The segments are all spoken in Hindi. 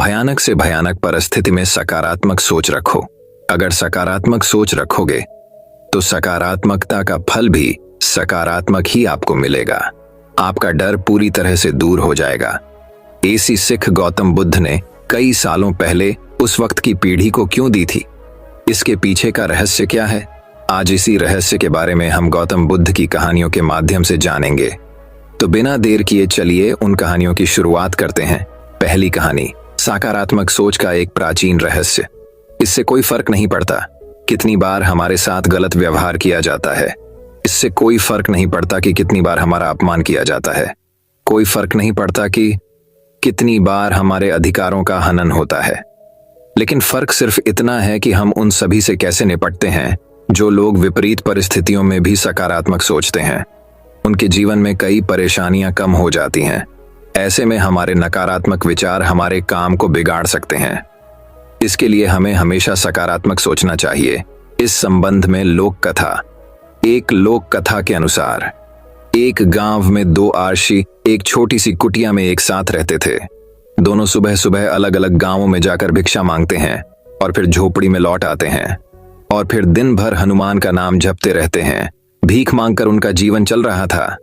भयानक से भयानक परिस्थिति में सकारात्मक सोच रखो। अगर सकारात्मक सोच रखोगे तो सकारात्मकता का फल भी सकारात्मक ही आपको मिलेगा। आपका डर पूरी तरह से दूर हो जाएगा। ऐसी सिख गौतम बुद्ध ने कई सालों पहले उस वक्त की पीढ़ी को क्यों दी थी? इसके पीछे का रहस्य क्या है? आज इसी रहस्य के बारे में हम गौतम बुद्ध की कहानियों के माध्यम से जानेंगे। तो बिना देर किए चलिए उन कहानियों की शुरुआत करते हैं। पहली कहानी, सकारात्मक सोच का एक प्राचीन रहस्य। इससे कोई फर्क नहीं पड़ता कितनी बार हमारे साथ गलत व्यवहार किया जाता है। इससे कोई फर्क नहीं पड़ता कि कितनी बार हमारा अपमान किया जाता है। कोई फर्क नहीं पड़ता कि कितनी बार हमारे अधिकारों का हनन होता है। लेकिन फर्क सिर्फ इतना है कि हम उन सभी से कैसे निपटते हैं। जो लोग विपरीत परिस्थितियों में भी सकारात्मक सोचते हैं, उनके जीवन में कई परेशानियां कम हो जाती हैं। ऐसे में हमारे नकारात्मक विचार हमारे काम को बिगाड़ सकते हैं। इसके लिए हमें हमेशा सकारात्मक सोचना चाहिए। इस संबंध में लोक कथा। एक लोक कथा के अनुसार एक गांव में दो आरसी एक छोटी सी कुटिया में एक साथ रहते थे। दोनों सुबह सुबह अलग अलग गांवों में जाकर भिक्षा मांगते हैं और फिर झोपड़ी में लौट आते हैं और फिर दिन भर हनुमान का नाम जपते रहते हैं। भीख मांगकर उनका जीवन चल रहा था।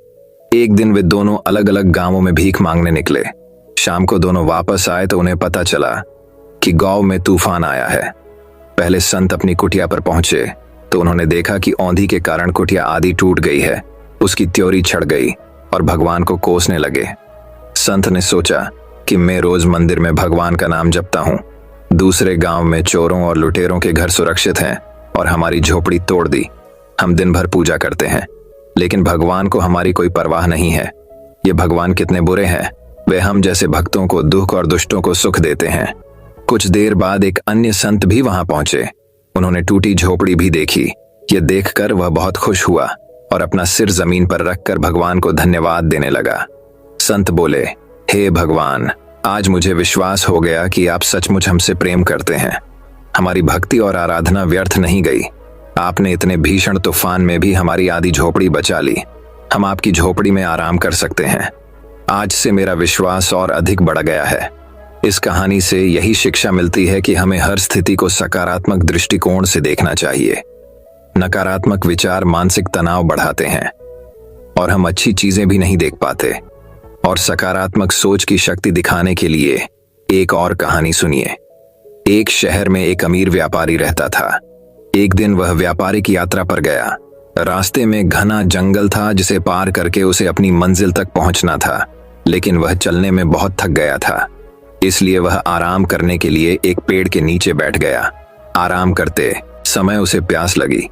एक दिन वे दोनों अलग अलग गांवों में भीख मांगने निकले। शाम को दोनों वापस आए तो उन्हें पता चला कि गांव में तूफान आया है। पहले संत अपनी कुटिया पर पहुंचे तो उन्होंने देखा कि औंधी के कारण कुटिया आधी टूट गई है। उसकी त्योरी छड़ गई और भगवान को कोसने लगे। संत ने सोचा कि मैं रोज मंदिर में भगवान का नाम जपता हूँ। दूसरे गांव में चोरों और लुटेरों के घर सुरक्षित हैं और हमारी झोपड़ी तोड़ दी। हम दिन भर पूजा करते हैं लेकिन भगवान को हमारी कोई परवाह नहीं है। ये भगवान कितने बुरे हैं। वे हम जैसे भक्तों को दुख और दुष्टों को सुख देते हैं। कुछ देर बाद एक अन्य संत भी वहां पहुंचे। उन्होंने टूटी झोपड़ी भी देखी। ये देखकर वह बहुत खुश हुआ और अपना सिर जमीन पर रखकर भगवान को धन्यवाद देने लगा। संत बोले, हे भगवान, आज मुझे विश्वास हो गया कि आप सचमुच हमसे प्रेम करते हैं। हमारी भक्ति और आराधना व्यर्थ नहीं गई। आपने इतने भीषण तूफान में भी हमारी आधी झोपड़ी बचा ली। हम आपकी झोपड़ी में आराम कर सकते हैं। आज से मेरा विश्वास और अधिक बढ़ गया है। इस कहानी से यही शिक्षा मिलती है कि हमें हर स्थिति को सकारात्मक दृष्टिकोण से देखना चाहिए। नकारात्मक विचार मानसिक तनाव बढ़ाते हैं और हम अच्छी चीजें भी नहीं देख पाते। और सकारात्मक सोच की शक्ति दिखाने के लिए एक और कहानी सुनिए। एक शहर में एक अमीर व्यापारी रहता था। एक दिन वह व्यापारिक यात्रा पर गया। रास्ते में घना जंगल था जिसे पार करके उसे अपनी मंजिल तक पहुंचना था। लेकिन वह चलने में बहुत थक गया था, इसलिए वह आराम करने के लिए एक पेड़ के नीचे बैठ गया। आराम करते समय उसे प्यास लगी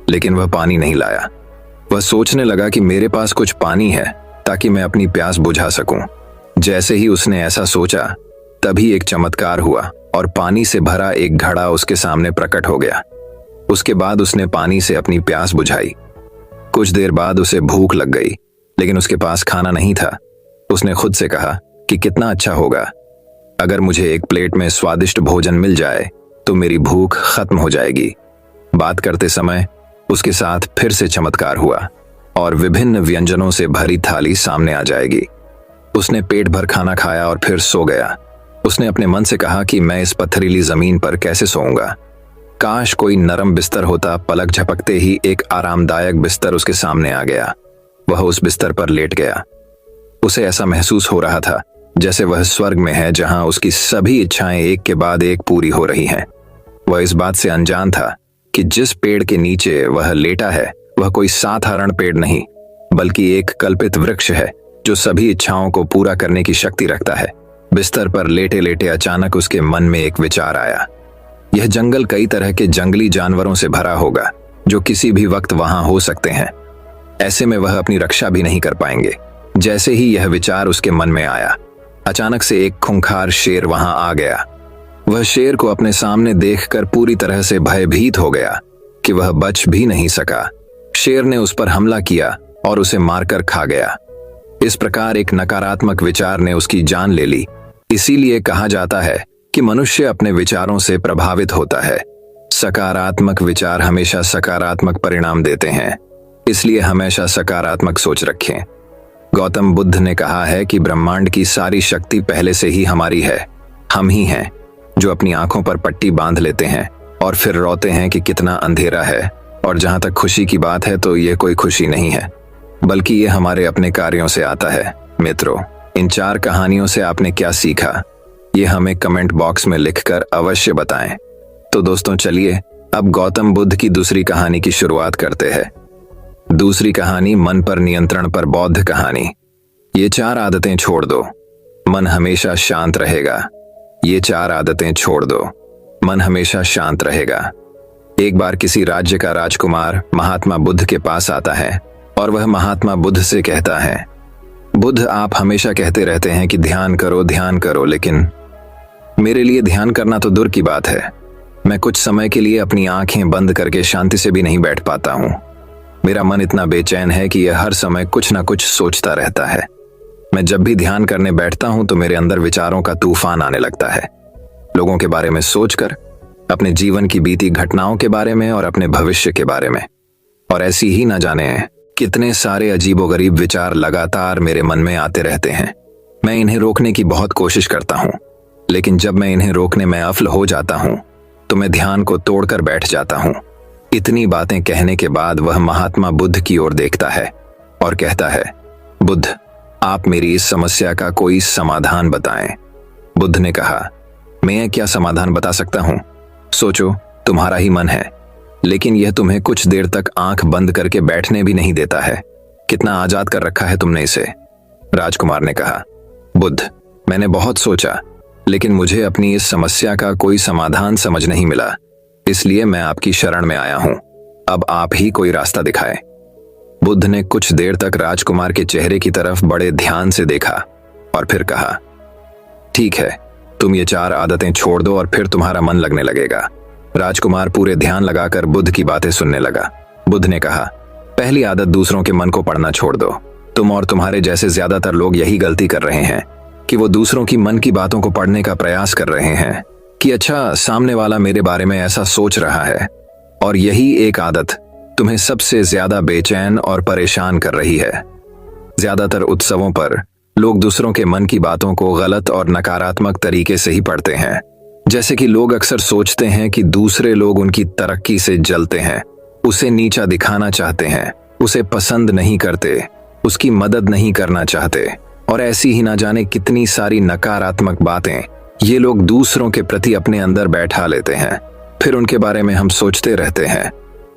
लेकिन वह पानी नहीं लाया। वह सोचने लगा कि मेरे पास कुछ पानी है ताकि मैं अपनी प्यास बुझा सकूं। जैसे ही उसने ऐसा सोचा तभी एक चमत्कार हुआ और पानी से भरा एक घड़ा उसके सामने प्रकट हो गया। उसके बाद उसने पानी से अपनी प्यास बुझाई। कुछ देर बाद उसे भूख लग गई लेकिन उसके पास खाना नहीं था। उसने खुद से कहा कि कितना अच्छा होगा अगर मुझे एक प्लेट में स्वादिष्ट भोजन मिल जाए तो मेरी भूख खत्म हो जाएगी। बात करते समय उसके साथ फिर से चमत्कार हुआ और विभिन्न व्यंजनों से भरी थाली सामने आ जाएगी। उसने पेट भर खाना खाया और फिर सो गया। उसने अपने मन से कहा कि मैं इस पथरीली जमीन पर कैसे सोऊंगा। काश कोई नरम बिस्तर होता। पलक झपकते ही एक आरामदायक बिस्तर उसके सामने आ गया। वह उस बिस्तर पर लेट गया। उसे ऐसा महसूस हो रहा था जैसे वह स्वर्ग में है जहां उसकी सभी इच्छाएं एक के बाद एक पूरी हो रही हैं। वह इस बात से अनजान था कि जिस पेड़ के नीचे वह लेटा है वह कोई साधारण पेड़ नहीं बल्कि एक कल्पित वृक्ष है जो सभी इच्छाओं को पूरा करने की शक्ति रखता है। बिस्तर पर लेटे लेटे अचानक उसके मन में एक विचार आया। यह जंगल कई तरह के जंगली जानवरों से भरा होगा जो किसी भी वक्त वहां हो सकते हैं। ऐसे में वह अपनी रक्षा भी नहीं कर पाएंगे। जैसे ही यह विचार उसके मन में आया, अचानक से एक खूंखार शेर वहां आ गया। वह शेर को अपने सामने देखकर पूरी तरह से भयभीत हो गया कि वह बच भी नहीं सका। शेर ने उस पर हमला किया और उसे मारकर खा गया। इस प्रकार एक नकारात्मक विचार ने उसकी जान ले ली। इसीलिए कहा जाता है कि मनुष्य अपने विचारों से प्रभावित होता है। सकारात्मक विचार हमेशा सकारात्मक परिणाम देते हैं, इसलिए हमेशा सकारात्मक सोच रखें। गौतम बुद्ध ने कहा है कि ब्रह्मांड की सारी शक्ति पहले से ही हमारी है। हम ही हैं जो अपनी आंखों पर पट्टी बांध लेते हैं और फिर रोते हैं कि कितना अंधेरा है। और जहां तक खुशी की बात है तो ये कोई खुशी नहीं है, बल्कि ये हमारे अपने कार्यों से आता है। मित्रों, इन 4 कहानियों से आपने क्या सीखा, ये हमें कमेंट बॉक्स में लिखकर अवश्य बताएं। तो दोस्तों चलिए अब गौतम बुद्ध की दूसरी कहानी की शुरुआत करते हैं। दूसरी कहानी, मन पर नियंत्रण पर बौद्ध कहानी। ये 4 आदतें छोड़ दो, मन हमेशा शांत रहेगा। ये 4 आदतें छोड़ दो, मन हमेशा शांत रहेगा। एक बार किसी राज्य का राजकुमार महात्मा बुद्ध के पास आता है और वह महात्मा बुद्ध से कहता है, बुद्ध, आप हमेशा कहते रहते हैं कि ध्यान करो, लेकिन मेरे लिए ध्यान करना तो दूर की बात है। मैं कुछ समय के लिए अपनी आंखें बंद करके शांति से भी नहीं बैठ पाता हूं। मेरा मन इतना बेचैन है कि यह हर समय कुछ ना कुछ सोचता रहता है। मैं जब भी ध्यान करने बैठता हूं तो मेरे अंदर विचारों का तूफान आने लगता है, लोगों के बारे में सोचकर, अपने जीवन की बीती घटनाओं के बारे में और अपने भविष्य के बारे में। और ऐसी ही न जाने कितने सारे अजीबोगरीब विचार लगातार मेरे मन में आते रहते हैं। मैं इन्हें रोकने की बहुत कोशिश करता हूं, लेकिन जब मैं इन्हें रोकने में असफल हो जाता हूं तो मैं ध्यान को तोड़कर बैठ जाता हूं। इतनी बातें कहने के बाद वह महात्मा बुद्ध की ओर देखता है और कहता है, बुद्ध, आप मेरी इस समस्या का कोई समाधान बताएं। बुद्ध ने कहा, मैं क्या समाधान बता सकता हूं? सोचो, तुम्हारा ही मन है, लेकिन यह तुम्हें कुछ देर तक आंख बंद करके बैठने भी नहीं देता है। कितना आजाद कर रखा है तुमने इसे। राजकुमार ने कहा, बुद्ध, मैंने बहुत सोचा, लेकिन मुझे अपनी इस समस्या का कोई समाधान समझ नहीं मिला, इसलिए मैं आपकी शरण में आया हूं। अब आप ही कोई रास्ता दिखाएं। बुद्ध ने कुछ देर तक राजकुमार के चेहरे की तरफ बड़े ध्यान से देखा और फिर कहा, ठीक है, तुम ये 4 आदतें छोड़ दो और फिर तुम्हारा मन लगने लगेगा। राजकुमार पूरे ध्यान लगाकर बुद्ध की बातें सुनने लगा। बुद्ध ने कहा, पहली आदत, दूसरों के मन को पढ़ना छोड़ दो। तुम और तुम्हारे जैसे ज्यादातर लोग यही गलती कर रहे हैं कि वो दूसरों की मन की बातों को पढ़ने का प्रयास कर रहे हैं कि अच्छा, सामने वाला मेरे बारे में ऐसा सोच रहा है। और यही एक आदत तुम्हें सबसे ज्यादा बेचैन और परेशान कर रही है। ज्यादातर उत्सवों पर लोग दूसरों के मन की बातों को गलत और नकारात्मक तरीके से ही पढ़ते हैं। जैसे कि लोग अक्सर सोचते हैं कि दूसरे लोग उनकी तरक्की से जलते हैं, उसे नीचा दिखाना चाहते हैं, उसे पसंद नहीं करते, उसकी मदद नहीं करना चाहते, और ऐसी ही ना जाने कितनी सारी नकारात्मक बातें ये लोग दूसरों के प्रति अपने अंदर बैठा लेते हैं। फिर उनके बारे में हम सोचते रहते हैं,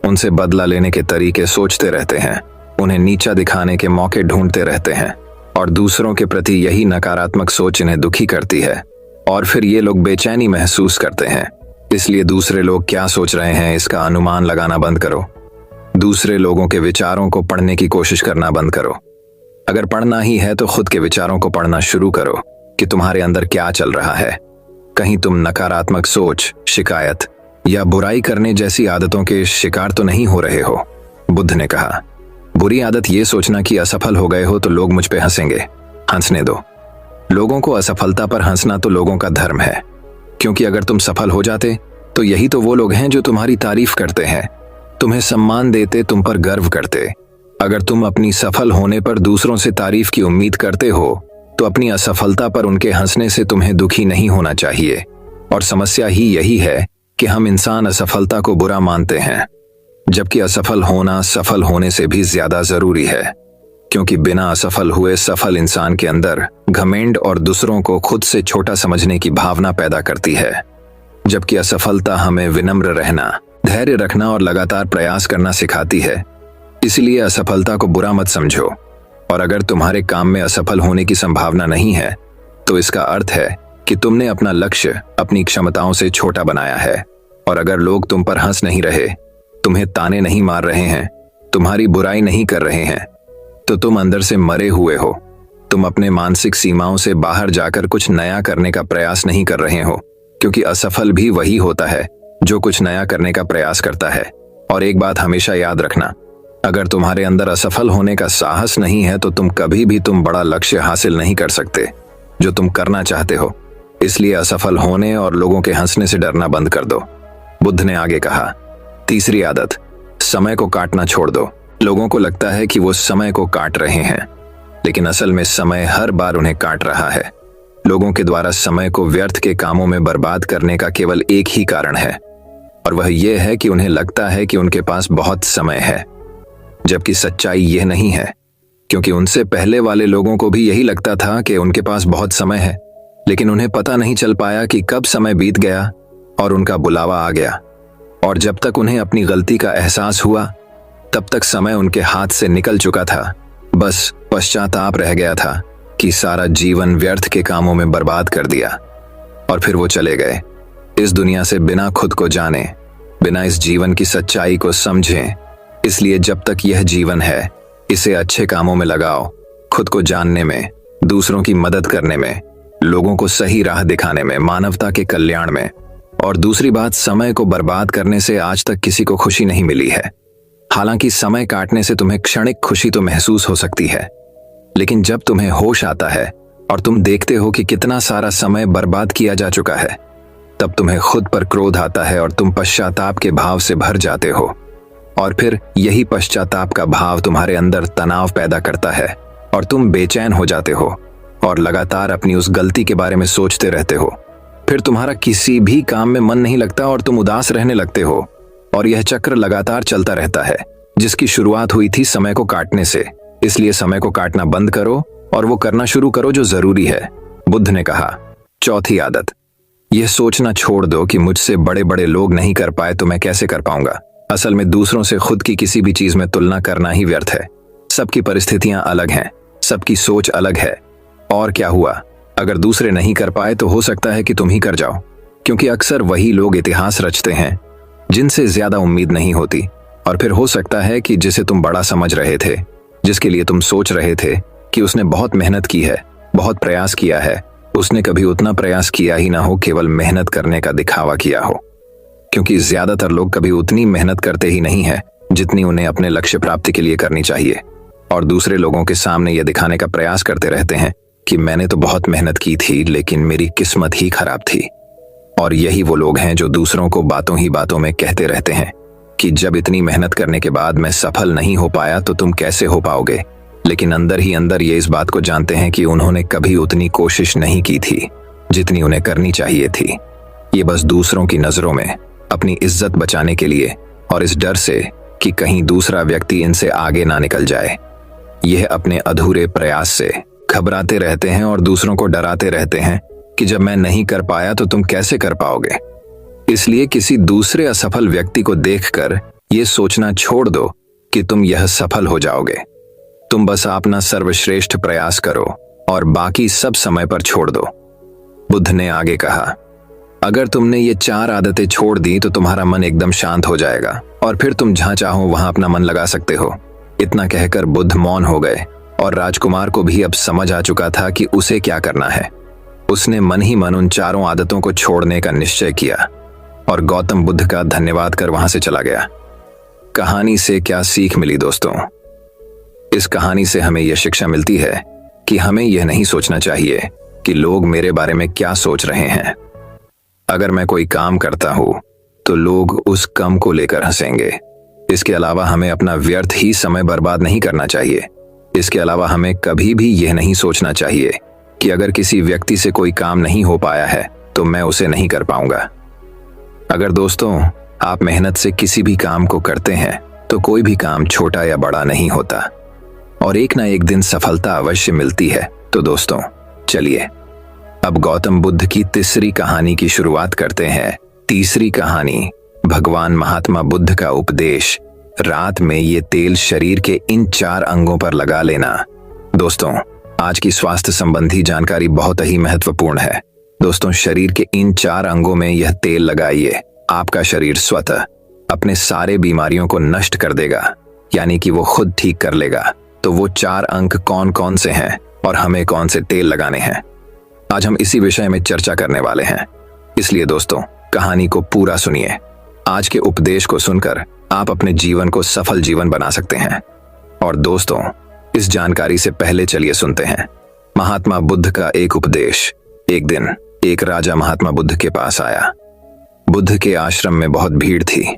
उनसे बदला लेने के तरीके सोचते रहते हैं, उन्हें नीचा दिखाने के मौके ढूंढते रहते हैं, और दूसरों के प्रति यही नकारात्मक सोच इन्हें दुखी करती है। और फिर ये लोग बेचैनी महसूस करते हैं। इसलिए दूसरे लोग क्या सोच रहे हैं इसका अनुमान लगाना बंद करो। दूसरे लोगों के विचारों को पढ़ने की कोशिश करना बंद करो। अगर पढ़ना ही है तो खुद के विचारों को पढ़ना शुरू करो कि तुम्हारे अंदर क्या चल रहा है। कहीं तुम नकारात्मक सोच, शिकायत या बुराई करने जैसी आदतों के शिकार तो नहीं हो रहे हो। बुद्ध ने कहा, बुरी आदत ये सोचना कि असफल हो गए हो तो लोग मुझ पे हंसेंगे। हंसने दो। लोगों को असफलता पर हंसना तो लोगों का धर्म है, क्योंकि अगर तुम सफल हो जाते तो यही तो वो लोग हैं जो तुम्हारी तारीफ करते हैं, तुम्हें सम्मान देते, तुम पर गर्व करते। अगर तुम अपनी सफल होने पर दूसरों से तारीफ की उम्मीद करते हो तो अपनी असफलता पर उनके हंसने से तुम्हें दुखी नहीं होना चाहिए। और समस्या ही यही है कि हम इंसान असफलता को बुरा मानते हैं, जबकि असफल होना सफल होने से भी ज्यादा जरूरी है, क्योंकि बिना असफल हुए सफल इंसान के अंदर घमंड और दूसरों को खुद से छोटा समझने की भावना पैदा करती है, जबकि असफलता हमें विनम्र रहना, धैर्य रखना और लगातार प्रयास करना सिखाती है। इसलिए असफलता को बुरा मत समझो, और अगर तुम्हारे काम में असफल होने की संभावना नहीं है तो इसका अर्थ है कि तुमने अपना लक्ष्य अपनी क्षमताओं से छोटा बनाया है। और अगर लोग तुम पर हंस नहीं रहे, तुम्हें ताने नहीं मार रहे हैं, तुम्हारी बुराई नहीं कर रहे हैं, तो तुम अंदर से मरे हुए हो। तुम अपने मानसिक सीमाओं से बाहर जाकर कुछ नया करने का प्रयास नहीं कर रहे हो, क्योंकि असफल भी वही होता है जो कुछ नया करने का प्रयास करता है। और एक बात हमेशा याद रखना, अगर तुम्हारे अंदर असफल होने का साहस नहीं है तो तुम कभी भी बड़ा लक्ष्य हासिल नहीं कर सकते जो तुम करना चाहते हो। इसलिए असफल होने और लोगों के हंसने से डरना बंद कर दो। बुद्ध ने आगे कहा, तीसरी आदत, समय को काटना छोड़ दो। लोगों को लगता है कि वो समय को काट रहे हैं, लेकिन असल में समय हर बार उन्हें काट रहा है। लोगों के द्वारा समय को व्यर्थ के कामों में बर्बाद करने का केवल एक ही कारण है, और वह यह है कि उन्हें लगता है कि उनके पास बहुत समय है, जबकि सच्चाई यह नहीं है। क्योंकि उनसे पहले वाले लोगों को भी यही लगता था कि उनके पास बहुत समय है, लेकिन उन्हें पता नहीं चल पाया कि कब समय बीत गया और उनका बुलावा आ गया। और जब तक उन्हें अपनी गलती का एहसास हुआ, तब तक समय उनके हाथ से निकल चुका था। बस पश्चाताप रह गया था कि सारा जीवन व्यर्थ के कामों में बर्बाद कर दिया। और फिर वो चले गए इस दुनिया से बिना खुद को जाने, बिना इस जीवन की सच्चाई को समझे। इसलिए जब तक यह जीवन है, इसे अच्छे कामों में लगाओ, खुद को जानने में, दूसरों की मदद करने में, लोगों को सही राह दिखाने में, मानवता के कल्याण में। और दूसरी बात, समय को बर्बाद करने से आज तक किसी को खुशी नहीं मिली है। हालांकि समय काटने से तुम्हें क्षणिक खुशी तो महसूस हो सकती है, लेकिन जब तुम्हें होश आता है और तुम देखते हो कि कितना सारा समय बर्बाद किया जा चुका है, तब तुम्हें खुद पर क्रोध आता है और तुम पश्चाताप के भाव से भर जाते हो। और फिर यही पश्चाताप का भाव तुम्हारे अंदर तनाव पैदा करता है और तुम बेचैन हो जाते हो और लगातार अपनी उस गलती के बारे में सोचते रहते हो। फिर तुम्हारा किसी भी काम में मन नहीं लगता और तुम उदास रहने लगते हो, और यह चक्र लगातार चलता रहता है, जिसकी शुरुआत हुई थी समय को काटने से। इसलिए समय को काटना बंद करो और वो करना शुरू करो जो जरूरी है। बुद्ध ने कहा, चौथी आदत, यह सोचना छोड़ दो कि मुझसे बड़े बड़े लोग नहीं कर पाए तो मैं कैसे कर पाऊंगा। असल में दूसरों से खुद की किसी भी चीज में तुलना करना ही व्यर्थ है। सबकी परिस्थितियां अलग हैं, सबकी सोच अलग है। और क्या हुआ, अगर दूसरे नहीं कर पाए तो हो सकता है कि तुम ही कर जाओ, क्योंकि अक्सर वही लोग इतिहास रचते हैं जिनसे ज्यादा उम्मीद नहीं होती। और फिर हो सकता है कि जिसे तुम बड़ा समझ रहे थे, जिसके लिए तुम सोच रहे थे कि उसने बहुत मेहनत की है, बहुत प्रयास किया है, उसने कभी उतना प्रयास किया ही ना हो, केवल मेहनत करने का दिखावा किया हो। क्योंकि ज्यादातर लोग कभी उतनी मेहनत करते ही नहीं है जितनी उन्हें अपने लक्ष्य प्राप्ति के लिए करनी चाहिए, और दूसरे लोगों के सामने यह दिखाने का प्रयास करते रहते हैं कि मैंने तो बहुत मेहनत की थी लेकिन मेरी किस्मत ही खराब थी। और यही वो लोग हैं जो दूसरों को बातों ही बातों में कहते रहते हैं कि जब इतनी मेहनत करने के बाद मैं सफल नहीं हो पाया तो तुम कैसे हो पाओगे, लेकिन अंदर ही अंदर ये इस बात को जानते हैं कि उन्होंने कभी उतनी कोशिश नहीं की थी जितनी उन्हें करनी चाहिए थी। ये बस दूसरों की नजरों में अपनी इज्जत बचाने के लिए और इस डर से कि कहीं दूसरा व्यक्ति इनसे आगे ना निकल जाए, यह अपने अधूरे प्रयास से घबराते रहते हैं और दूसरों को डराते रहते हैं कि जब मैं नहीं कर पाया तो तुम कैसे कर पाओगे। इसलिए किसी दूसरे असफल व्यक्ति को देखकर यह सोचना छोड़ दो कि तुम यह सफल हो जाओगे। तुम बस अपना सर्वश्रेष्ठ प्रयास करो और बाकी सब समय पर छोड़ दो। बुद्ध ने आगे कहा, अगर तुमने ये 4 आदतें छोड़ दी तो तुम्हारा मन एकदम शांत हो जाएगा और फिर तुम जहां चाहो वहां अपना मन लगा सकते हो। इतना कहकर बुद्ध मौन हो गए और राजकुमार को भी अब समझ आ चुका था कि उसे क्या करना है। उसने मन ही मन उन 4 आदतों को छोड़ने का निश्चय किया और गौतम बुद्ध का धन्यवाद कर वहां से चला गया। कहानी से क्या सीख मिली दोस्तों? इस कहानी से हमें यह शिक्षा मिलती है कि हमें यह नहीं सोचना चाहिए कि लोग मेरे बारे में क्या सोच रहे हैं। अगर मैं कोई काम करता हूं तो लोग उस काम को लेकर हंसेंगे। इसके अलावा हमें अपना व्यर्थ ही समय बर्बाद नहीं करना चाहिए। इसके अलावा हमें कभी भी यह नहीं सोचना चाहिए कि अगर किसी व्यक्ति से कोई काम नहीं हो पाया है तो मैं उसे नहीं कर पाऊंगा। अगर दोस्तों आप मेहनत से किसी भी काम को करते हैं तो कोई भी काम छोटा या बड़ा नहीं होता और एक ना एक दिन सफलता अवश्य मिलती है। तो दोस्तों चलिए अब गौतम बुद्ध की तीसरी कहानी की शुरुआत करते हैं। तीसरी कहानी, भगवान महात्मा बुद्ध का उपदेश, रात में ये तेल शरीर के इन 4 अंगों पर लगा लेना। दोस्तों आज की स्वास्थ्य संबंधी जानकारी बहुत ही महत्वपूर्ण है। दोस्तों शरीर के इन 4 अंगों में यह तेल लगाइए, आपका शरीर स्वतः अपने सारे बीमारियों को नष्ट कर देगा, यानी कि वो खुद ठीक कर लेगा। तो वो 4 अंग कौन कौन से हैं और हमें कौन से तेल लगाने हैं, आज हम इसी विषय में चर्चा करने वाले हैं। इसलिए दोस्तों कहानी को पूरा सुनिए। आज के उपदेश को सुनकर आप अपने जीवन को सफल जीवन बना सकते हैं। और दोस्तों इस जानकारी से पहले चलिए सुनते हैं महात्मा बुद्ध का एक उपदेश। एक दिन एक राजा महात्मा बुद्ध के पास आया। बुद्ध के आश्रम में बहुत भीड़ थी।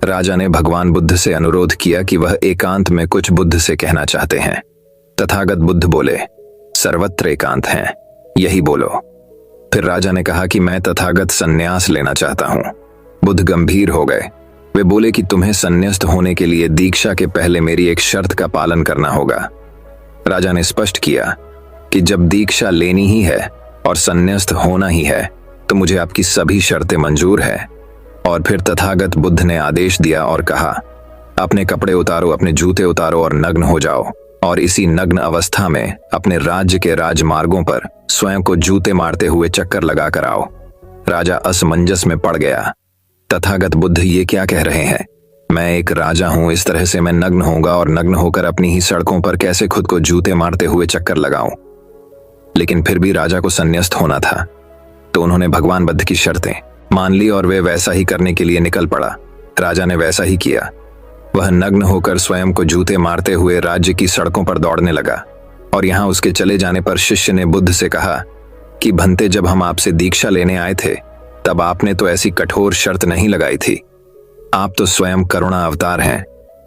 राजा ने भगवान बुद्ध से अनुरोध किया कि वह एकांत में कुछ बुद्ध से कहना चाहते हैं। तथागत बुद्ध बोले, सर्वत्र एकांत हैं, यही बोलो। फिर राजा ने कहा कि मैं तथागत संन्यास लेना चाहता हूं। बुद्ध गंभीर हो गए। वे बोले कि तुम्हें संन्यास्त होने के लिए दीक्षा के पहले मेरी एक शर्त का पालन करना होगा। राजा ने स्पष्ट किया कि जब दीक्षा लेनी ही है और संन्यास्त होना ही है तो मुझे आपकी सभी शर्तें मंजूर है। और फिर तथागत बुद्ध ने आदेश दिया और कहा, अपने कपड़े उतारो, अपने जूते उतारो और नग्न हो जाओ, और इसी नग्न अवस्था में अपने राज्य के राजमार्गों पर स्वयं को जूते मारते हुए चक्कर लगा कर आओ। राजा असमंजस में पड़ गया। तथागत बुद्ध ये क्या कह रहे हैं? मैं एक राजा हूं, इस तरह से मैं नग्न होऊंगा और नग्न होकर अपनी ही सड़कों पर कैसे खुद को जूते मारते हुए चक्कर लगाऊं? लेकिन फिर भी राजा को संन्यास्त होना था, तो उन्होंने भगवान बुद्ध की शर्तें मान ली और वे वैसा ही करने के लिए निकल पड़ा। राजा ने वैसा ही किया। वह नग्न होकर स्वयं को जूते मारते हुए राज्य की सड़कों पर दौड़ने लगा। और यहां उसके चले जाने पर शिष्य ने बुद्ध से कहा कि भंते, जब हम आपसे दीक्षा लेने आए थे तब आपने तो ऐसी कठोर शर्त नहीं लगाई थी। आप तो स्वयं करुणा अवतार हैं,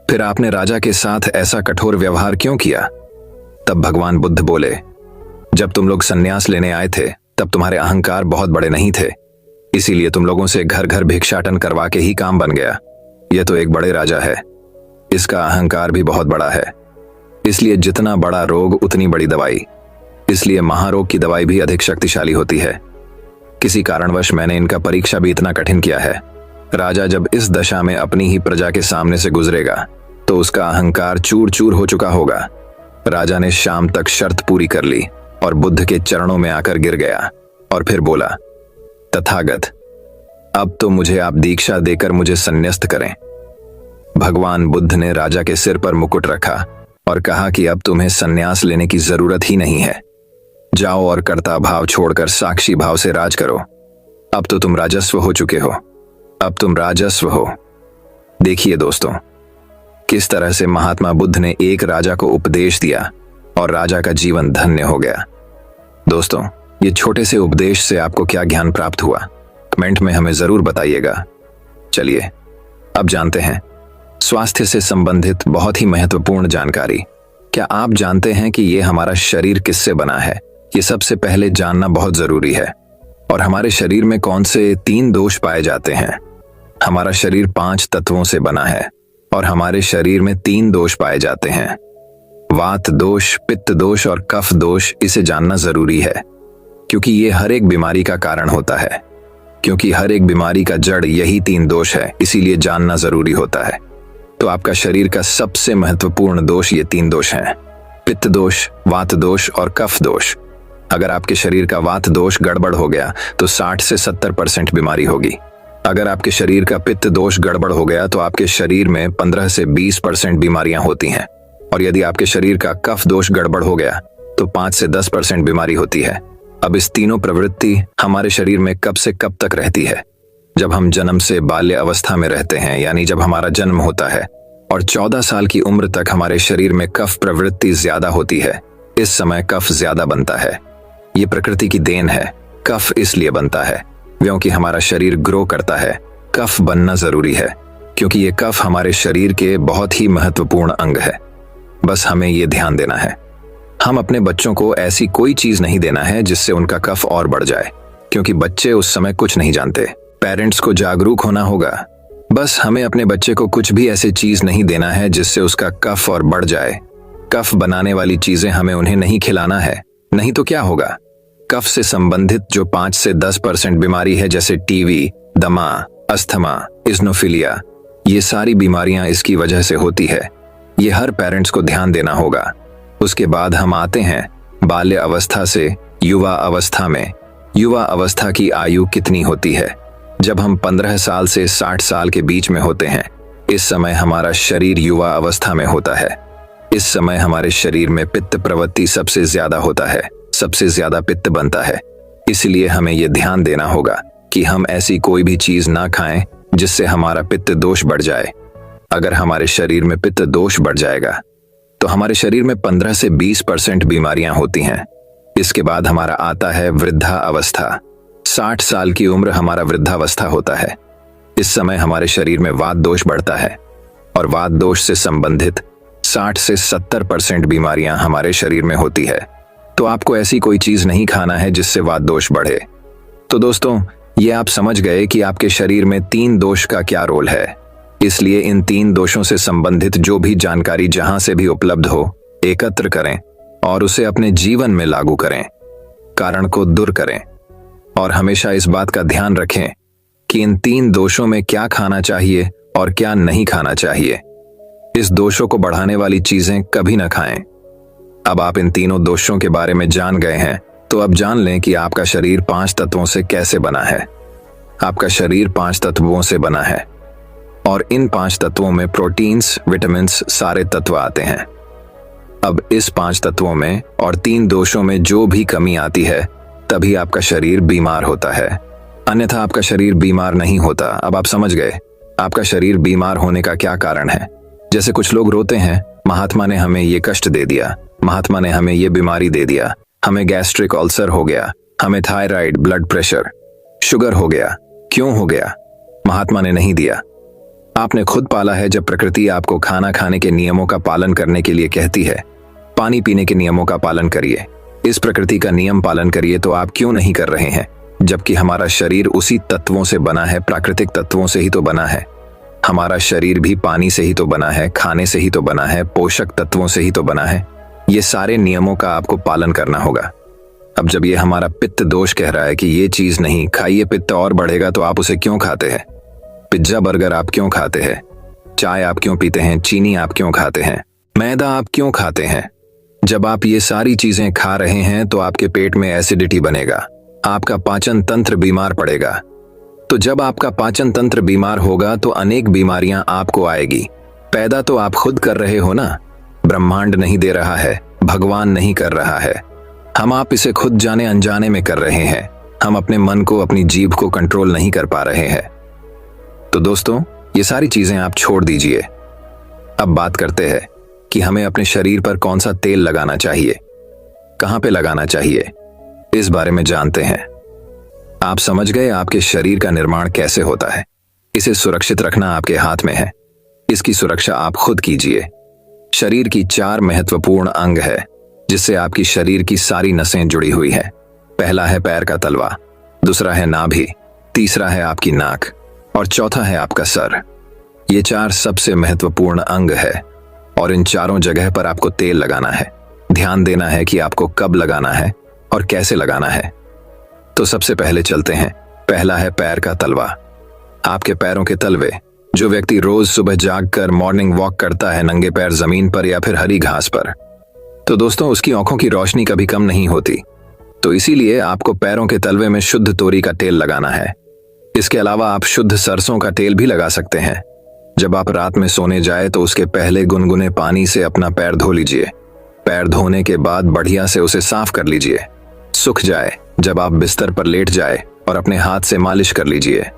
फिर आपने राजा के साथ ऐसा कठोर व्यवहार क्यों किया? तब भगवान बुद्ध बोले, जब तुम लोग संन्यास लेने आए थे तब तुम्हारे अहंकार बहुत बड़े नहीं थे, इसीलिए तुम लोगों से घर घर भिक्षाटन करवा के ही काम बन गया। यह तो एक बड़े राजा है, इसका अहंकार भी बहुत बड़ा है, इसलिए जितना बड़ा रोग उतनी बड़ी दवाई, इसलिए महारोग की दवाई भी अधिक शक्तिशाली होती है। किसी कारणवश मैंने इनका परीक्षा भी इतना कठिन किया है। राजा जब इस दशा में अपनी ही प्रजा के सामने से गुजरेगा तो उसका अहंकार चूर चूर हो चुका होगा। राजा ने शाम तक शर्त पूरी कर ली और बुद्ध के चरणों में आकर गिर गया और फिर बोला, तथागत, अब तो मुझे आप दीक्षा देकर मुझे संन्यास्त करें। भगवान बुद्ध ने राजा के सिर पर मुकुट रखा और कहा कि अब तुम्हें संन्यास लेने की जरूरत ही नहीं है। जाओ और कर्ता भाव छोड़कर साक्षी भाव से राज करो। अब तो तुम राजस्व हो चुके हो, अब तुम राजस्व हो। देखिए दोस्तों, किस तरह से महात्मा बुद्ध ने एक राजा को उपदेश दिया और राजा का जीवन धन्य हो गया। दोस्तों, ये छोटे से उपदेश से आपको क्या ज्ञान प्राप्त हुआ, कमेंट में हमें जरूर बताइएगा। चलिए अब जानते हैं स्वास्थ्य से संबंधित बहुत ही महत्वपूर्ण जानकारी। क्या आप जानते हैं कि ये हमारा शरीर किससे बना है? ये सबसे पहले जानना बहुत जरूरी है। और हमारे शरीर में कौन से 3 दोष पाए जाते हैं? हमारा शरीर 5 तत्वों से बना है और हमारे शरीर में 3 दोष पाए जाते हैं, वात दोष, पित्त दोष और कफ दोष। इसे जानना जरूरी है क्योंकि ये हर एक बीमारी का कारण होता है, क्योंकि हर एक बीमारी का जड़ यही 3 दोष है, इसीलिए जानना जरूरी होता है। तो आपका शरीर का सबसे महत्वपूर्ण दोष ये 3 दोष हैं, पित्त दोष, वात दोष और कफ दोष। अगर आपके शरीर का वात दोष गड़बड़ हो गया तो 60 से 70% बीमारी होगी। अगर आपके शरीर का पित्त दोष गड़बड़ हो गया तो आपके शरीर में 15 से 20% बीमारियां होती हैं। और यदि आपके शरीर का कफ दोष गड़बड़ हो गया तो 5 से 10% बीमारी होती है। अब इस तीनों प्रवृत्ति हमारे शरीर में कब से कब तक रहती है? जब हम जन्म से बाल्य अवस्था में रहते हैं, यानी जब हमारा जन्म होता है और 14 साल की उम्र तक हमारे शरीर में कफ प्रवृत्ति ज्यादा होती है। इस समय कफ ज्यादा बनता है। ये प्रकृति की देन है। कफ इसलिए बनता है क्योंकि हमारा शरीर ग्रो करता है। कफ बनना जरूरी है क्योंकि ये कफ हमारे शरीर के बहुत ही महत्वपूर्ण अंग है। बस हमें ये ध्यान देना है, हम अपने बच्चों को ऐसी कोई चीज नहीं देना है जिससे उनका कफ और बढ़ जाए, क्योंकि बच्चे उस समय कुछ नहीं जानते। पेरेंट्स को जागरूक होना होगा। बस हमें अपने बच्चे को कुछ भी ऐसी चीज नहीं देना है जिससे उसका कफ और बढ़ जाए। कफ बनाने वाली चीजें हमें उन्हें नहीं खिलाना है, नहीं तो क्या होगा? कफ से संबंधित जो 5 से 10% बीमारी है, जैसे टीवी, दमा, अस्थमा, इज़्नोफिलिया, ये सारी बीमारियां इसकी वजह से होती है। ये हर पेरेंट्स को ध्यान देना होगा। उसके बाद हम आते हैं बाल्य अवस्था से युवा अवस्था में। युवा अवस्था की आयु कितनी होती है? जब हम 15 साल से 60 साल के बीच में होते हैं, इस समय हमारा शरीर युवा अवस्था में होता है। इस समय हमारे शरीर में पित्त प्रवृत्ति सबसे ज्यादा होता है, सबसे ज्यादा पित्त बनता है। इसलिए हमें यह ध्यान देना होगा कि हम ऐसी कोई भी चीज ना खाएं जिससे हमारा पित्त दोष बढ़ जाए। अगर हमारे शरीर में पित्त दोष बढ़ जाएगा तो हमारे शरीर में 15 से 20% बीमारियां होती हैं। इसके बाद हमारा आता है वृद्धा अवस्था। 60 साल की उम्र हमारा वृद्धावस्था होता है। इस समय हमारे शरीर में वात दोष बढ़ता है और वात दोष से संबंधित 60 से 70% बीमारियां हमारे शरीर में होती है। तो आपको ऐसी कोई चीज नहीं खाना है जिससे वात दोष बढ़े। तो दोस्तों, ये आप समझ गए कि आपके शरीर में 3 दोष का क्या रोल है। इसलिए इन 3 दोषों से संबंधित जो भी जानकारी जहां से भी उपलब्ध हो, एकत्र करें और उसे अपने जीवन में लागू करें, कारण को दूर करें। और हमेशा इस बात का ध्यान रखें कि इन 3 दोषों में क्या खाना चाहिए और क्या नहीं खाना चाहिए। इस दोषों को बढ़ाने वाली चीजें कभी न खाएं। अब आप इन तीनों दोषों के बारे में जान गए हैं, तो अब जान लें कि आपका शरीर 5 तत्वों से कैसे बना है। आपका शरीर 5 तत्वों से बना है और इन 5 तत्वों में प्रोटीन्स, विटामिन्स सारे तत्व आते हैं। अब इस 5 तत्वों में और 3 दोषों में जो भी कमी आती है, तभी आपका शरीर बीमार होता है, अन्यथा आपका शरीर बीमार नहीं होता। अब आप समझ गए आपका शरीर बीमार होने का क्या कारण है। जैसे कुछ लोग रोते हैं, महात्मा ने हमें ये कष्ट दे दिया, महात्मा ने हमें ये बीमारी दे दिया, हमें गैस्ट्रिक अल्सर हो गया, हमें थायराइड, ब्लड प्रेशर, शुगर हो गया। क्यों हो गया? महात्मा ने नहीं दिया, आपने खुद पाला है। जब प्रकृति आपको खाना खाने के नियमों का पालन करने के लिए कहती है, पानी पीने के नियमों का पालन करिए, इस प्रकृति का नियम पालन करिए, तो आप क्यों नहीं कर रहे हैं? जबकि हमारा शरीर उसी तत्वों से बना है, प्राकृतिक तत्वों से ही तो बना है। हमारा शरीर भी पानी से ही तो बना है, खाने से ही तो बना है, पोषक तत्वों से ही तो बना है। ये सारे नियमों का आपको पालन करना होगा। अब जब ये हमारा पित्त दोष कह रहा है कि ये चीज नहीं खाइए, पित्त और बढ़ेगा, तो आप उसे क्यों खाते हैं? पिज्जा बर्गर आप क्यों खाते हैं? चाय आप क्यों पीते हैं? चीनी आप क्यों खाते हैं? मैदा आप क्यों खाते हैं? जब आप ये सारी चीजें खा रहे हैं तो आपके पेट में एसिडिटी बनेगा, आपका पाचन तंत्र बीमार पड़ेगा। तो जब आपका पाचन तंत्र बीमार होगा तो अनेक बीमारियां आपको आएगी। पैदा तो आप खुद कर रहे हो ना, ब्रह्मांड नहीं दे रहा है, भगवान नहीं कर रहा है। हम आप इसे खुद जाने अनजाने में कर रहे हैं। हम अपने मन को, अपनी जीभ को कंट्रोल नहीं कर पा रहे हैं। तो दोस्तों, ये सारी चीजें आप छोड़ दीजिए। अब बात करते हैं कि हमें अपने शरीर पर कौन सा तेल लगाना चाहिए, कहां पे लगाना चाहिए, इस बारे में जानते हैं। आप समझ गए आपके शरीर का निर्माण कैसे होता है। इसे सुरक्षित रखना आपके हाथ में है। इसकी सुरक्षा आप खुद कीजिए। शरीर की 4 महत्वपूर्ण अंग है जिससे आपकी शरीर की सारी नसें जुड़ी हुई है। पहला है पैर का तलवा, दूसरा है नाभि, तीसरा है आपकी नाक और चौथा है आपका सर। ये 4 सबसे महत्वपूर्ण अंग है और इन चारों जगह पर आपको तेल लगाना है। ध्यान देना है कि आपको कब लगाना है और कैसे लगाना है। तो सबसे पहले चलते हैं। पहला है पैर का तलवा। आपके पैरों के तलवे। जो व्यक्ति रोज सुबह जागकर मॉर्निंग वॉक करता है नंगे पैर जमीन पर या फिर हरी घास पर, तो दोस्तों उसकी आंखों की रोशनी कभी कम नहीं होती। तो इसीलिए आपको पैरों के तलवे में शुद्ध तोरी का तेल लगाना है। इसके अलावा आप शुद्ध सरसों का तेल भी लगा सकते हैं। जब आप रात में सोने जाए तो उसके पहले गुनगुने पानी से अपना पैर धो लीजिए। पैर धोने के बाद बढ़िया से उसे साफ कर लीजिए। सूख जाए जब आप बिस्तर पर लेट जाए और अपने हाथ से मालिश कर लीजिए।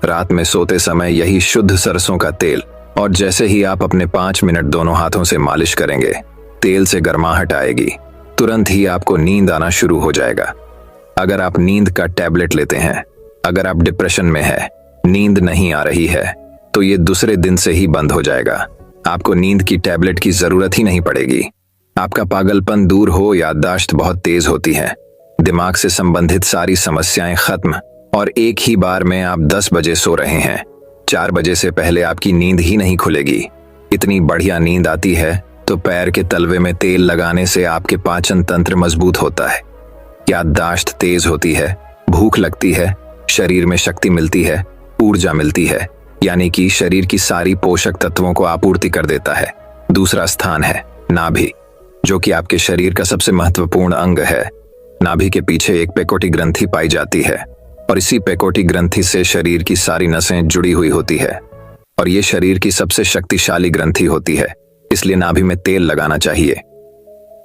रात में सोते समय यही शुद्ध सरसों का तेल, और जैसे ही आप अपने 5 मिनट दोनों हाथों से मालिश करेंगे, तेल से गर्माहट आएगी, तुरंत ही आपको नींद आना शुरू हो जाएगा। अगर आप नींद का टैबलेट लेते हैं, अगर आप डिप्रेशन में है, नींद नहीं आ रही है, तो ये दूसरे दिन से ही बंद हो जाएगा। आपको नींद की टैबलेट की जरूरत ही नहीं पड़ेगी। आपका पागलपन दूर हो, याददाश्त बहुत तेज होती है, दिमाग से संबंधित सारी समस्याएं खत्म, और एक ही बार में आप 10 बजे सो रहे हैं। 4 बजे से पहले आपकी नींद ही नहीं खुलेगी। इतनी बढ़िया नींद आती है। तो पैर के तलवे में तेल लगाने से आपके पाचन तंत्र मजबूत होता है, याददाश्त तेज होती है, भूख लगती है, शरीर में शक्ति मिलती है, ऊर्जा मिलती है, यानी कि शरीर की सारी पोषक तत्वों को आपूर्ति कर देता है। दूसरा स्थान है नाभि, जो कि आपके शरीर का सबसे महत्वपूर्ण अंग है। नाभि के पीछे एक पेकोटी ग्रंथि पाई जाती है और इसी पेकोटी ग्रंथि से शरीर की सारी नसें जुड़ी हुई होती है और ये शरीर की सबसे शक्तिशाली ग्रंथि होती है। इसलिए नाभि में तेल लगाना चाहिए।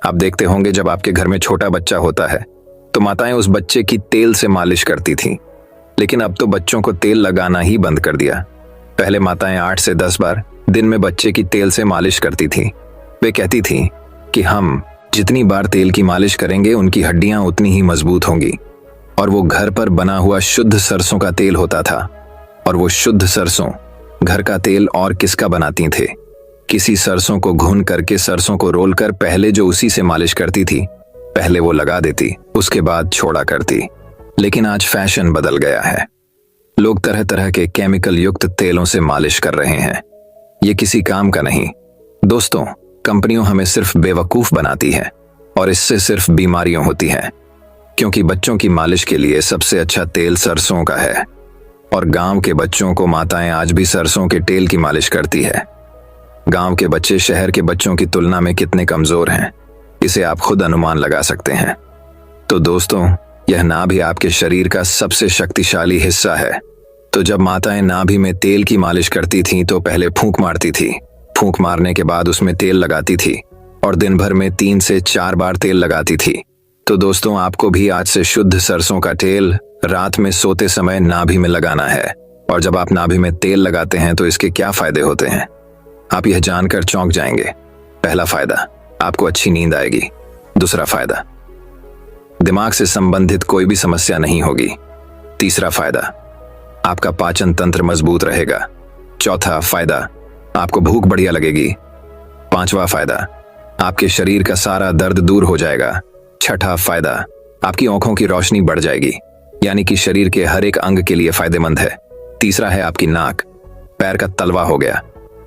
आप देखते होंगे जब आपके घर में छोटा बच्चा होता है तो माताएं उस बच्चे की तेल से मालिश करती थीं, लेकिन अब तो बच्चों को तेल लगाना ही बंद कर दिया। पहले माताएं 8 से 10 बार दिन में बच्चे की तेल से मालिश करती थीं। वे कहती थीं कि हम जितनी बार तेल की मालिश करेंगे उनकी हड्डियां उतनी ही मजबूत होंगी। और वो घर पर बना हुआ शुद्ध सरसों का तेल होता था। और वो शुद्ध सरसों घर का तेल और किसका बनाती थे? किसी सरसों को घुन करके, सरसों को रोल कर पहले जो उसी से मालिश करती थी, पहले वो लगा देती, उसके बाद छोड़ा करती। लेकिन आज फैशन बदल गया है। लोग तरह तरह के केमिकल युक्त तेलों से मालिश कर रहे हैं। ये किसी काम का नहीं। दोस्तों, कंपनियों हमें सिर्फ बेवकूफ बनाती है और इससे सिर्फ बीमारियां होती हैं। क्योंकि बच्चों की मालिश के लिए सबसे अच्छा तेल सरसों का है और गांव के बच्चों को माताएं आज भी सरसों के तेल की मालिश करती है। गांव के बच्चे शहर के बच्चों की तुलना में कितने कमजोर हैं, इसे आप खुद अनुमान लगा सकते हैं। तो दोस्तों, यह नाभि आपके शरीर का सबसे शक्तिशाली हिस्सा है। तो जब माताएं नाभि में तेल की मालिश करती थीं तो पहले फूंक मारती थी। फूंक मारने के बाद उसमें तेल लगाती थी और दिन भर में 3 से 4 बार तेल लगाती थी। तो दोस्तों, आपको भी आज से शुद्ध सरसों का तेल रात में सोते समय नाभि में लगाना है। और जब आप नाभि में तेल लगाते हैं तो इसके क्या फायदे होते हैं, आप यह जानकर चौंक जाएंगे। पहला फायदा, आपको अच्छी नींद आएगी। दूसरा फायदा, दिमाग से संबंधित कोई भी समस्या नहीं होगी। तीसरा फायदा, आपका पाचन तंत्र मजबूत रहेगा। चौथा फायदा, आपको भूख बढ़िया लगेगी। पांचवा फायदा, आपके शरीर का सारा दर्द दूर हो जाएगा। छठा फायदा, आपकी आंखों की रोशनी बढ़ जाएगी, यानी कि शरीर के हर एक अंग के लिए फायदेमंद है। तीसरा है आपकी नाक। पैर का तलवा हो गया,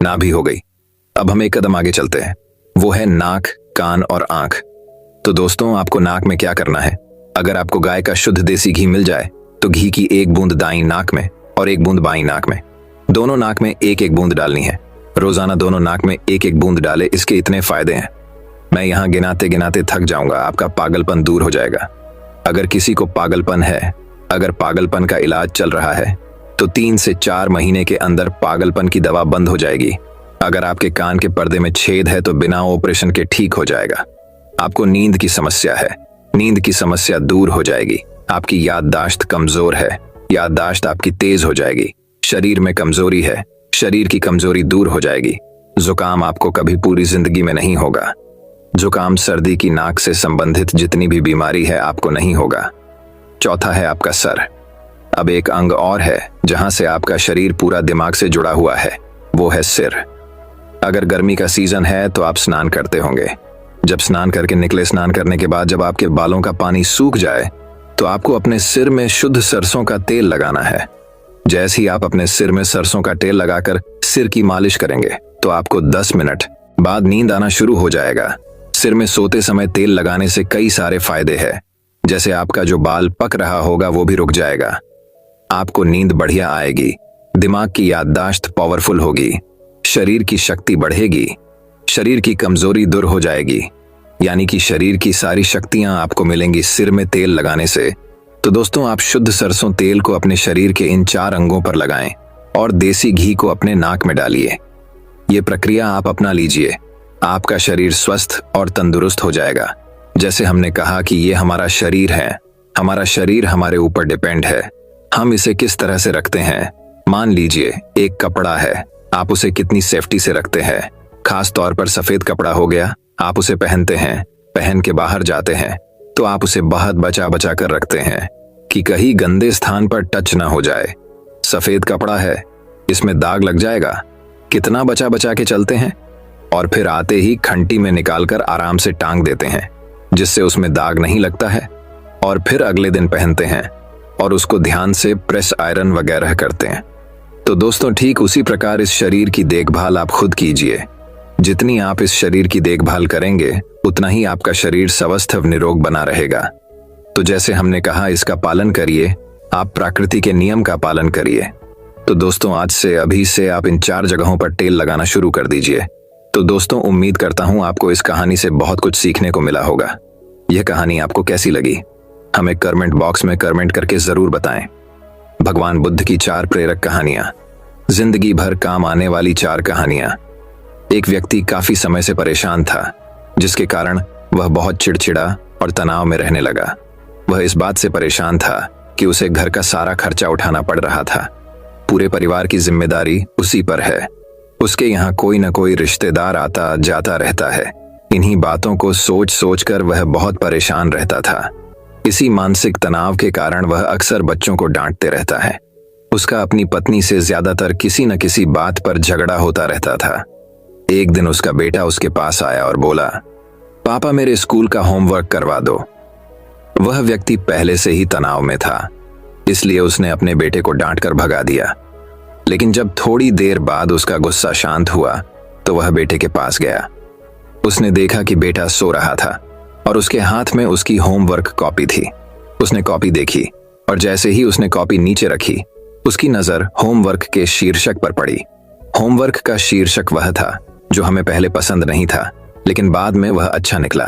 नाभि हो गई। अब हम एक कदम आगे चलते हैं, वो है नाक, कान और आंख। तो दोस्तों, आपको नाक में क्या करना है? अगर आपको गाय का शुद्ध देसी घी मिल जाए तो घी की 1 बूंद दाईं नाक में और 1 बूंद बाईं नाक में, दोनों नाक में 1-1 बूंद डालनी है। रोजाना दोनों नाक में 1-1 बूंद डाले। इसके इतने फायदे हैं, मैं यहाँ गिनाते गिनाते थक जाऊंगा। आपका पागलपन दूर हो जाएगा। अगर किसी को पागलपन है, अगर पागलपन का इलाज चल रहा है तो 3 से 4 महीने के अंदर पागलपन की दवा बंद हो जाएगी। अगर आपके कान के पर्दे में छेद है तो बिना ऑपरेशन के ठीक हो जाएगा। आपको नींद की समस्या है, नींद की समस्या दूर हो जाएगी। आपकी याददाश्त कमजोर है, याददाश्त आपकी तेज हो जाएगी। शरीर में कमजोरी है, शरीर की कमजोरी दूर हो जाएगी। जुकाम आपको कभी पूरी जिंदगी में नहीं होगा। जुकाम, सर्दी की नाक से संबंधित जितनी भी बीमारी है आपको नहीं होगा। चौथा है आपका सर। अब एक अंग और है जहां से आपका शरीर पूरा दिमाग से जुड़ा हुआ है, वो है सिर। अगर गर्मी का सीजन है तो आप स्नान करते होंगे। जब स्नान करके निकले, स्नान करने के बाद जब आपके बालों का पानी सूख जाए तो आपको अपने सिर में शुद्ध सरसों का तेल लगाना है। जैसे ही आप अपने सिर में सरसों का तेल लगाकर सिर की मालिश करेंगे तो आपको 10 मिनट बाद नींद आना शुरू हो जाएगा। सिर में सोते समय तेल लगाने से कई सारे फायदे हैं, जैसे आपका जो बाल पक रहा होगा वो भी रुक जाएगा। आपको नींद बढ़िया आएगी, दिमाग की याददाश्त पावरफुल होगी, शरीर की शक्ति बढ़ेगी, शरीर की कमजोरी दूर हो जाएगी, यानी कि शरीर की सारी शक्तियां आपको मिलेंगी सिर में तेल लगाने से। तो दोस्तों, आप शुद्ध सरसों तेल को अपने शरीर के इन 4 अंगों पर लगाएं और देसी घी को अपने नाक में डालिए। ये प्रक्रिया आप अपना लीजिए, आपका शरीर स्वस्थ और तंदुरुस्त हो जाएगा। जैसे हमने कहा कि ये हमारा शरीर है, हमारा शरीर हमारे ऊपर डिपेंड है, हम इसे किस तरह से रखते हैं। मान लीजिए एक कपड़ा है, आप उसे कितनी सेफ्टी से रखते हैं। खास तौर पर सफेद कपड़ा हो गया, आप उसे पहनते हैं, पहन के बाहर जाते हैं तो आप उसे बहुत बचा बचा कर रखते हैं कि कहीं गंदे स्थान पर टच ना हो जाए। सफेद कपड़ा है, इसमें दाग लग जाएगा, कितना बचा बचा के चलते हैं और फिर आते ही खंटी में निकालकर आराम से टांग देते हैं, जिससे उसमें दाग नहीं लगता है। और फिर अगले दिन पहनते हैं और उसको ध्यान से प्रेस आयरन वगैरह करते हैं। तो दोस्तों, ठीक उसी प्रकार इस शरीर की देखभाल आप खुद कीजिए। जितनी आप इस शरीर की देखभाल करेंगे उतना ही आपका शरीर स्वस्थ निरोग बना रहेगा। तो जैसे हमने कहा, इसका पालन करिए, आप प्रकृति के नियम का पालन करिए। तो दोस्तों, आज से अभी से आप इन 4 जगहों पर तेल लगाना शुरू कर दीजिए। तो दोस्तों, उम्मीद करता हूं आपको इस कहानी से बहुत कुछ सीखने को मिला होगा। यह कहानी आपको कैसी लगी हमें कमेंट बॉक्स में कमेंट करके जरूर बताएं। भगवान बुद्ध की 4 प्रेरक कहानियां, जिंदगी भर काम आने वाली 4 कहानियां। एक व्यक्ति काफी समय से परेशान था, जिसके कारण वह बहुत चिड़चिड़ा और तनाव में रहने लगा। वह इस बात से परेशान था कि उसे घर का सारा खर्चा उठाना पड़ रहा था। पूरे परिवार की जिम्मेदारी उसी पर है। उसके यहाँ कोई न कोई रिश्तेदार आता जाता रहता है। इन्हीं बातों को सोच सोच कर वह बहुत परेशान रहता था। इसी मानसिक तनाव के कारण वह अक्सर बच्चों को डांटते रहता है। उसका अपनी पत्नी से ज्यादातर किसी न किसी बात पर झगड़ा होता रहता था। एक दिन उसका बेटा उसके पास आया और बोला, पापा मेरे स्कूल का होमवर्क करवा दो। वह व्यक्ति पहले से ही तनाव में था, इसलिए उसने अपने बेटे को डांटकर भगा दिया। लेकिन जब थोड़ी देर बाद उसका गुस्सा शांत हुआ तो वह बेटे के पास गया। उसने देखा कि बेटा सो रहा था और उसके हाथ में उसकी होमवर्क कॉपी थी। उसने कॉपी देखी और जैसे ही उसने कॉपी नीचे रखी, उसकी नजर होमवर्क के शीर्षक पर पड़ी। होमवर्क का शीर्षक वह था जो हमें पहले पसंद नहीं था, लेकिन बाद में वह अच्छा निकला।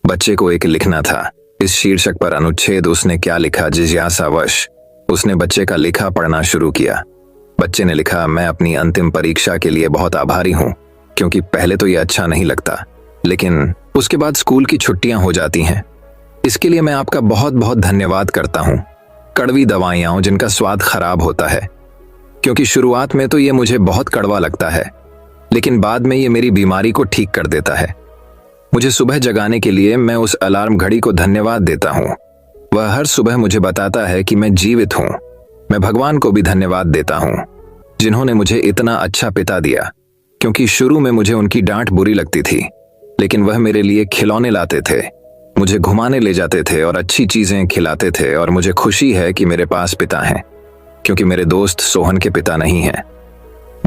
बच्चे को एक लिखना था। इस शीर्षक पर अनुच्छेद उसने क्या लिखा, जिज्ञासावश उसने बच्चे का लिखा पढ़ना शुरू किया। बच्चे ने लिखा, मैं अपनी अंतिम परीक्षा के लिए बहुत आभारी हूं, क्योंकि पहले तो यह अच्छा नहीं लगता, लेकिन उसके बाद स्कूल की छुट्टियां हो जाती हैं। इसके लिए मैं आपका बहुत बहुत धन्यवाद करता हूं। कड़वी दवाइयां जिनका स्वाद खराब होता है, क्योंकि शुरुआत में तो ये मुझे बहुत कड़वा लगता है, लेकिन बाद में ये मेरी बीमारी को ठीक कर देता है। मुझे सुबह जगाने के लिए मैं उस अलार्म घड़ी को धन्यवाद देता हूँ। वह हर सुबह मुझे बताता है कि मैं जीवित हूँ। मैं भगवान को भी धन्यवाद देता हूँ, जिन्होंने मुझे इतना अच्छा पिता दिया, क्योंकि शुरू में मुझे उनकी डांट बुरी लगती थी, लेकिन वह मेरे लिए खिलौने लाते थे, मुझे घुमाने ले जाते थे और अच्छी चीजें खिलाते थे। और मुझे खुशी है कि मेरे पास पिता हैं, क्योंकि मेरे दोस्त सोहन के पिता नहीं हैं।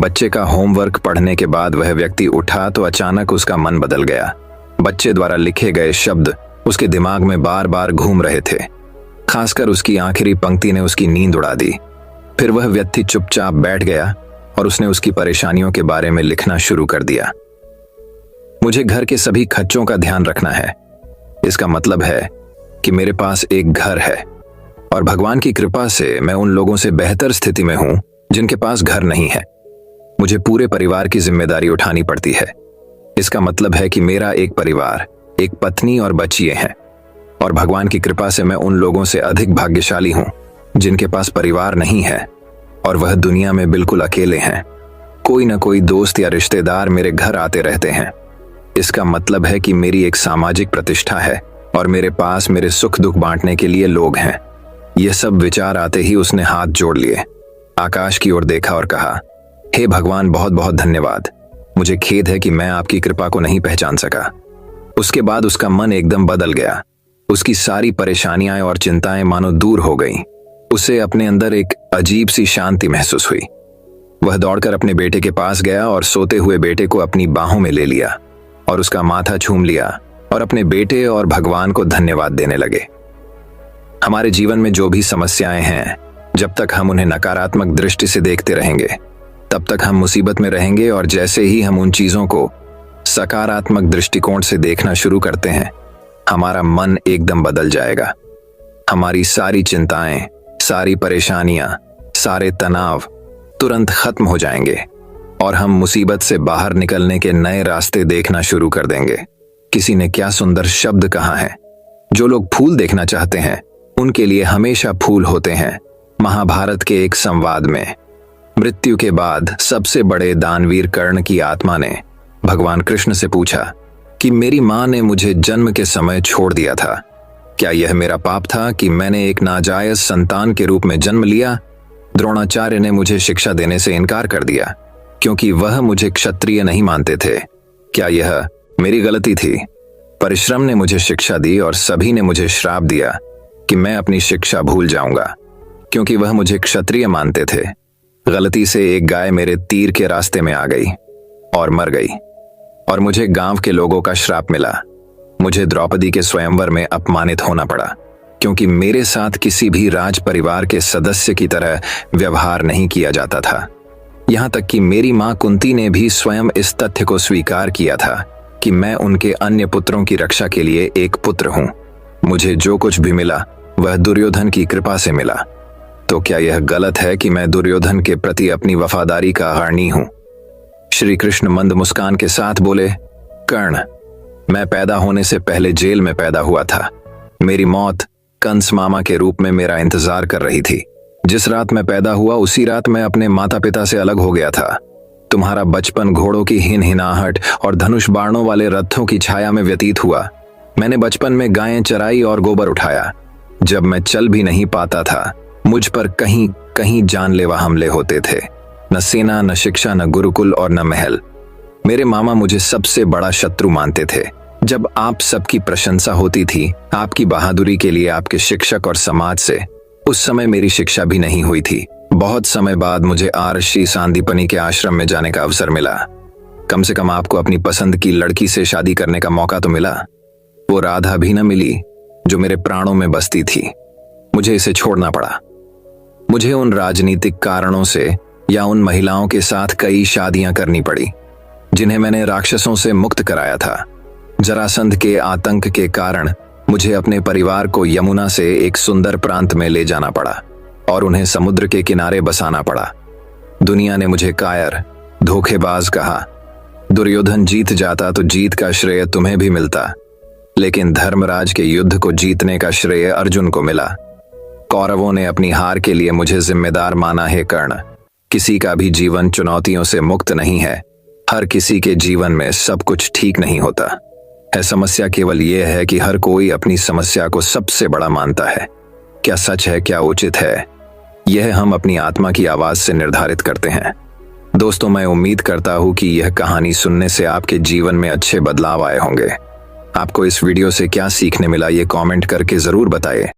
बच्चे का होमवर्क पढ़ने के बाद वह व्यक्ति उठा तो अचानक उसका मन बदल गया। बच्चे द्वारा लिखे गए शब्द उसके दिमाग में बार बार घूम रहे थे। खासकर उसकी आखिरी पंक्ति ने उसकी नींद उड़ा दी। फिर वह व्यक्ति चुपचाप बैठ गया और उसने उसकी परेशानियों के बारे में लिखना शुरू कर दिया। मुझे घर के सभी खर्चों का ध्यान रखना है। इसका मतलब है कि मेरे पास एक घर है और भगवान की कृपा से मैं उन लोगों से बेहतर स्थिति में हूं जिनके पास घर नहीं है। मुझे पूरे परिवार की जिम्मेदारी उठानी पड़ती है। इसका मतलब है कि मेरा एक परिवार, एक पत्नी और बच्चियां हैं, और भगवान की कृपा से मैं उन लोगों से अधिक भाग्यशाली हूं जिनके पास परिवार नहीं है और वह दुनिया में बिल्कुल अकेले हैं। कोई ना कोई दोस्त या रिश्तेदार मेरे घर आते रहते हैं। इसका मतलब है कि मेरी एक सामाजिक प्रतिष्ठा है और मेरे पास मेरे सुख दुख बांटने के लिए लोग हैं। यह सब विचार आते ही उसने हाथ जोड़ लिए, आकाश की ओर देखा और कहा, हे भगवान, बहुत बहुत धन्यवाद। मुझे खेद है कि मैं आपकी कृपा को नहीं पहचान सका। उसके बाद उसका मन एकदम बदल गया। उसकी सारी परेशानियां और चिंताएं मानो दूर हो गईं। उसे अपने अंदर एक अजीब सी शांति महसूस हुई। वह दौड़कर अपने बेटे के पास गया और सोते हुए बेटे को अपनी बाहों में ले लिया और उसका माथा चूम लिया और अपने बेटे और भगवान को धन्यवाद देने लगे। हमारे जीवन में जो भी समस्याएं हैं, जब तक हम उन्हें नकारात्मक दृष्टि से देखते रहेंगे, तब तक हम मुसीबत में रहेंगे। और जैसे ही हम उन चीजों को सकारात्मक दृष्टिकोण से देखना शुरू करते हैं, हमारा मन एकदम बदल जाएगा। हमारी सारी चिंताएं, सारी परेशानियां, सारे तनाव तुरंत खत्म हो जाएंगे और हम मुसीबत से बाहर निकलने के नए रास्ते देखना शुरू कर देंगे। किसी ने क्या सुंदर शब्द कहा है, जो लोग फूल देखना चाहते हैं उनके लिए हमेशा फूल होते हैं। महाभारत के एक संवाद में मृत्यु के बाद सबसे बड़े दानवीर कर्ण की आत्मा ने भगवान कृष्ण से पूछा कि मेरी मां ने मुझे जन्म के समय छोड़ दिया था। क्या यह मेरा पाप था कि मैंने एक नाजायज संतान के रूप में जन्म लिया? द्रोणाचार्य ने मुझे शिक्षा देने से इनकार कर दिया क्योंकि वह मुझे क्षत्रिय नहीं मानते थे। क्या यह मेरी गलती थी? परिश्रम ने मुझे शिक्षा दी और सभी ने मुझे श्राप दिया कि मैं अपनी शिक्षा भूल जाऊंगा क्योंकि वह मुझे क्षत्रिय मानते थे। गलती से एक गाय मेरे तीर के रास्ते में आ गई और मर गई और मुझे गांव के लोगों का श्राप मिला। मुझे द्रौपदी के स्वयंवर में अपमानित होना पड़ा क्योंकि मेरे साथ किसी भी राज परिवार के सदस्य की तरह व्यवहार नहीं किया जाता था। यहाँ तक कि मेरी मां कुंती ने भी स्वयं इस तथ्य को स्वीकार किया था कि मैं उनके अन्य पुत्रों की रक्षा के लिए एक पुत्र हूं। मुझे जो कुछ भी मिला वह दुर्योधन की कृपा से मिला। तो क्या यह गलत है कि मैं दुर्योधन के प्रति अपनी वफादारी का आहारनी हूं? श्री कृष्ण मंद मुस्कान के साथ बोले, कर्ण, मैं पैदा होने से पहले जेल में पैदा हुआ था। मेरी मौत कंस मामा के रूप में मेरा इंतजार कर रही थी। जिस रात मैं पैदा हुआ उसी रात मैं अपने माता पिता से अलग हो गया था। तुम्हारा बचपन घोड़ों की हिनहिनाहट और धनुष बाणों वाले रथों की छाया में व्यतीत हुआ। मैंने बचपन में गायें चराई और गोबर उठाया। जब मैं चल भी नहीं पाता था, मुझ पर कहीं कहीं जानलेवा हमले होते थे। न सेना, न शिक्षा, न गुरुकुल और न महल। मेरे मामा मुझे सबसे बड़ा शत्रु मानते थे। जब आप सबकी प्रशंसा होती थी आपकी बहादुरी के लिए आपके शिक्षक और समाज से, उस समय मेरी शिक्षा भी नहीं हुई थी। बहुत समय बाद मुझे आरशी सांदीपनी के आश्रम में जाने का अवसर मिला। कम से कम आपको अपनी पसंद की लड़की से शादी करने का मौका तो मिला। वो राधा भी न मिली जो मेरे प्राणों में बसती थी। मुझे इसे छोड़ना पड़ा। मुझे उन राजनीतिक कारणों से या उन महिलाओं के साथ कई शादियां करनी पड़ी जिन्हें मैंने राक्षसों से मुक्त कराया था। जरासंध के आतंक के कारण मुझे अपने परिवार को यमुना से एक सुंदर प्रांत में ले जाना पड़ा और उन्हें समुद्र के किनारे बसाना पड़ा। दुनिया ने मुझे कायर, धोखेबाज कहा। दुर्योधन जीत जाता तो जीत का श्रेय तुम्हें भी मिलता, लेकिन धर्मराज के युद्ध को जीतने का श्रेय अर्जुन को मिला। कौरवों ने अपनी हार के लिए मुझे जिम्मेदार माना है कर्ण। किसी का भी जीवन चुनौतियों से मुक्त नहीं है। हर किसी के जीवन में सब कुछ ठीक नहीं होता है। समस्या केवल यह है कि हर कोई अपनी समस्या को सबसे बड़ा मानता है। क्या सच है, क्या उचित है, यह हम अपनी आत्मा की आवाज से निर्धारित करते हैं। दोस्तों, मैं उम्मीद करता हूं कि यह कहानी सुनने से आपके जीवन में अच्छे बदलाव आए होंगे। आपको इस वीडियो से क्या सीखने मिला ये कमेंट करके जरूर बताएं।